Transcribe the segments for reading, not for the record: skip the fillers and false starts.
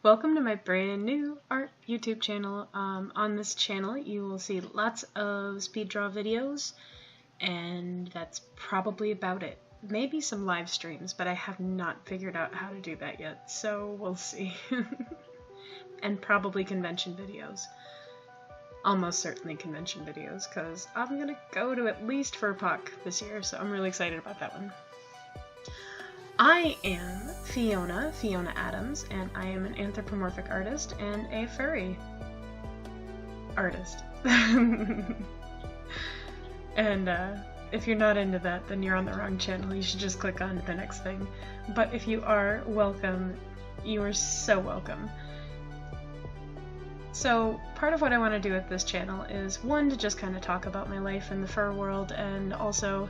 Welcome to my brand new art YouTube channel. On this channel you will see lots of speed draw videos, and that's probably about it. Maybe some live streams, but I have not figured out how to do that yet, so we'll see. And probably convention videos. Almost certainly convention videos, because I'm gonna go to at least Furpuck this year, so I'm really excited about that one. I am Feiona Addams, and I am an anthropomorphic artist and a furry artist. And if you're not into that, then you're on the wrong channel. You should just click on to the next thing. But if you are, welcome. You are so welcome. So part of what I want to do with this channel is, one, to just kind of talk about my life in the fur world, and also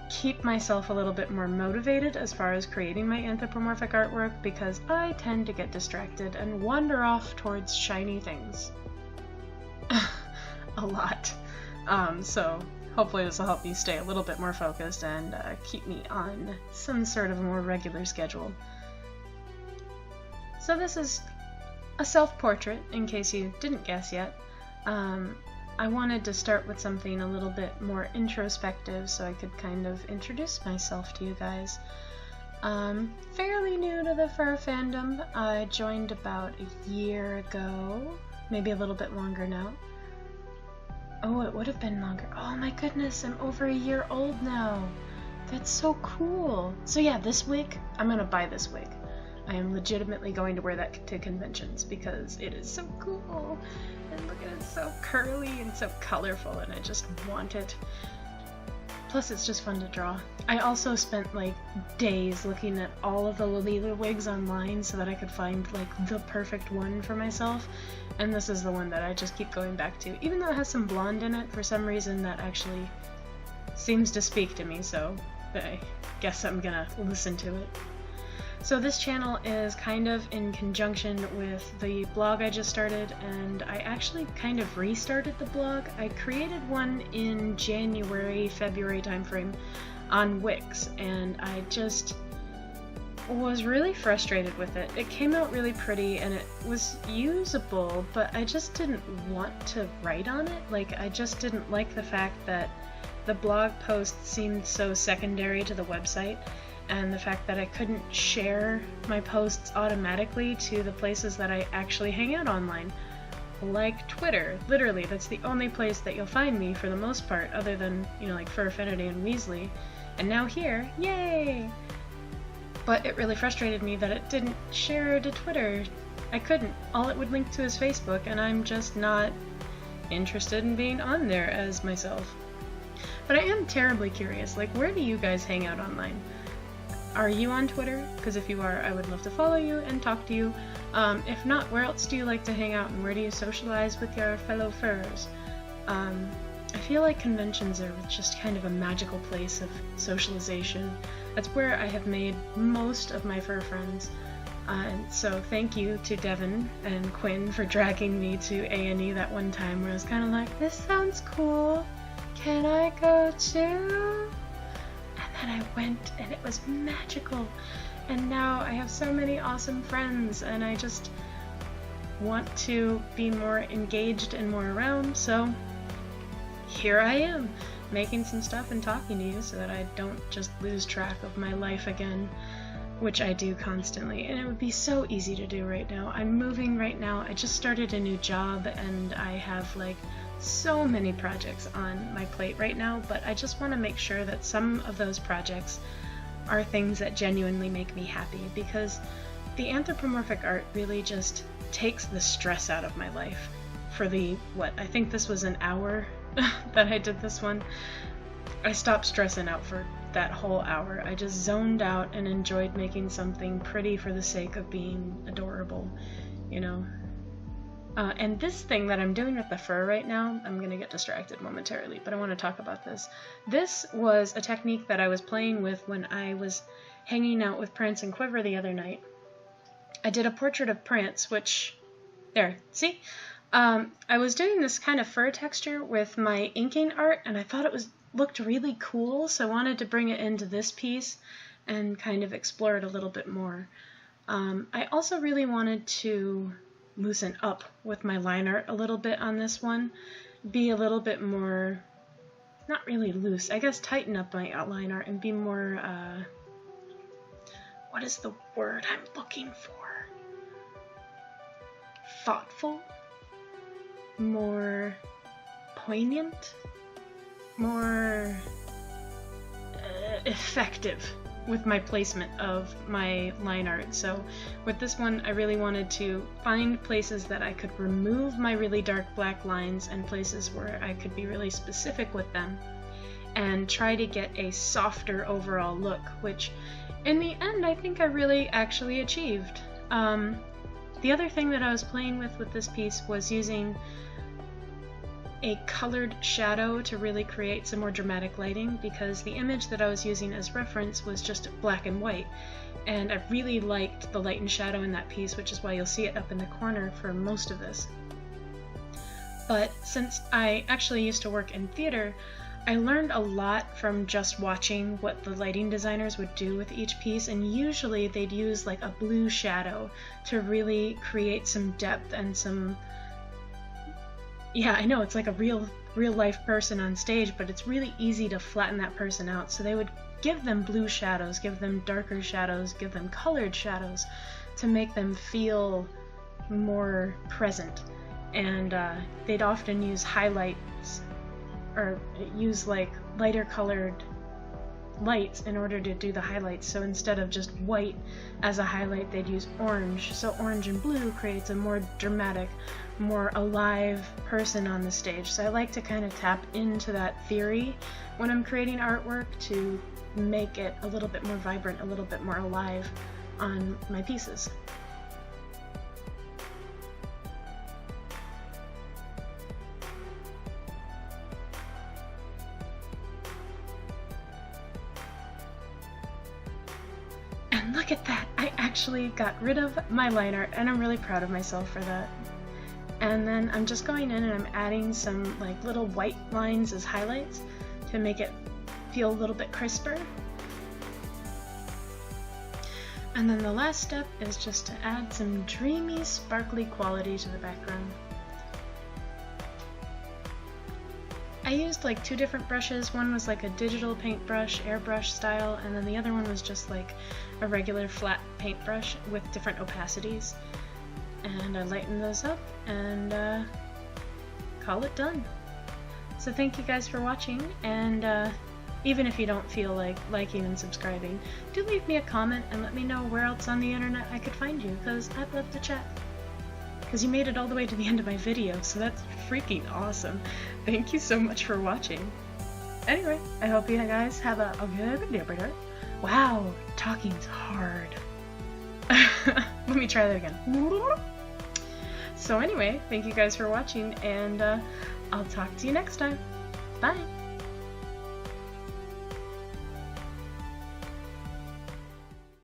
keep myself a little bit more motivated as far as creating my anthropomorphic artwork, because I tend to get distracted and wander off towards shiny things. A lot. So hopefully this will help me stay a little bit more focused and keep me on some sort of more regular schedule. So this is a self-portrait, in case you didn't guess yet. I wanted to start with something a little bit more introspective so I could kind of introduce myself to you guys. Fairly new to the fur fandom. I joined about a year ago, maybe a little bit longer now. Oh, it would have been longer. Oh my goodness, I'm over a year old now. That's so cool. So yeah, this wig, I'm gonna buy this wig. I am legitimately going to wear that to conventions because it is so cool. And look at it, it's so curly and so colorful, and I just want it. Plus it's just fun to draw. I also spent like days looking at all of the Lolita wigs online so that I could find like the perfect one for myself, and this is the one that I just keep going back to. Even though it has some blonde in it, for some reason that actually seems to speak to me, so I guess I'm gonna listen to it. So this channel is kind of in conjunction with the blog I just started, and I actually kind of restarted the blog. I created one in January, February timeframe on Wix, and I just was really frustrated with it. It came out really pretty and it was usable, but I just didn't want to write on it. Like, I just didn't like the fact that the blog post seemed so secondary to the website, and the fact that I couldn't share my posts automatically to the places that I actually hang out online. Like Twitter. Literally, that's the only place that you'll find me for the most part, other than, you know, like Fur Affinity and Weasley. And now here, yay! But it really frustrated me that it didn't share to Twitter. I couldn't. All it would link to is Facebook, and I'm just not interested in being on there as myself. But I am terribly curious, like, where do you guys hang out online? Are you on Twitter? Because if you are, I would love to follow you and talk to you. If not, where else do you like to hang out, and where do you socialize with your fellow furs? I feel like conventions are just kind of a magical place of socialization. That's where I have made most of my fur friends. And so thank you to Devin and Quinn for dragging me to A&E that one time where I was kind of like, this sounds cool. Can I go too? And I went, and it was magical, and now I have so many awesome friends, and I just want to be more engaged and more around, so here I am, making some stuff and talking to you so that I don't just lose track of my life again, which I do constantly, and it would be so easy to do right now. I'm moving right now, I just started a new job, and I have like so many projects on my plate right now, but I just want to make sure that some of those projects are things that genuinely make me happy, because the anthropomorphic art really just takes the stress out of my life. For the, I think this was an hour that I did this one, I stopped stressing out for that whole hour. I just zoned out and enjoyed making something pretty for the sake of being adorable, you know? And this thing that I'm doing with the fur right now, I'm gonna get distracted momentarily, but I want to talk about this. This was a technique that I was playing with when I was hanging out with Prance and Quiver the other night. I did a portrait of Prance, which, there, see? I was doing this kind of fur texture with my inking art, and I thought it looked really cool, so I wanted to bring it into this piece and kind of explore it a little bit more. I also really wanted to loosen up with my line art a little bit on this one, be a little bit more, not really loose, I guess tighten up my line art and be more, what is the word I'm looking for? Thoughtful? More poignant? More effective with my placement of my line art. So with this one, I really wanted to find places that I could remove my really dark black lines and places where I could be really specific with them and try to get a softer overall look, which in the end I think I really actually achieved. The other thing that I was playing with this piece was using a colored shadow to really create some more dramatic lighting, because the image that I was using as reference was just black and white, and I really liked the light and shadow in that piece, which is why you'll see it up in the corner for most of this. But since I actually used to work in theater, I learned a lot from just watching what the lighting designers would do with each piece, and usually they'd use like a blue shadow to really create some depth and some, yeah, I know it's like a real life person on stage, but it's really easy to flatten that person out. So they would give them blue shadows, give them darker shadows, give them colored shadows to make them feel more present. And they'd often use highlights or use like lighter colored lights in order to do the highlights. So instead of just white as a highlight, they'd use orange. So orange and blue creates a more dramatic, more alive person on the stage. So I like to kind of tap into that theory when I'm creating artwork to make it a little bit more vibrant, a little bit more alive on my pieces. And look at that! I actually got rid of my line art, and I'm really proud of myself for that. And then I'm just going in and I'm adding some like little white lines as highlights to make it feel a little bit crisper. And then the last step is just to add some dreamy, sparkly quality to the background. I used like two different brushes. One was like a digital paintbrush, airbrush style, and then the other one was just like a regular flat paintbrush with different opacities. And I lighten those up and call it done. So thank you guys for watching, and even if you don't feel like liking and subscribing, do leave me a comment and let me know where else on the internet I could find you, because I'd love to chat. Because you made it all the way to the end of my video, so that's freaking awesome. Thank you so much for watching. Anyway, I hope you guys have a good day. Wow, talking's hard. Let me try that again. So anyway, thank you guys for watching, and I'll talk to you next time. Bye!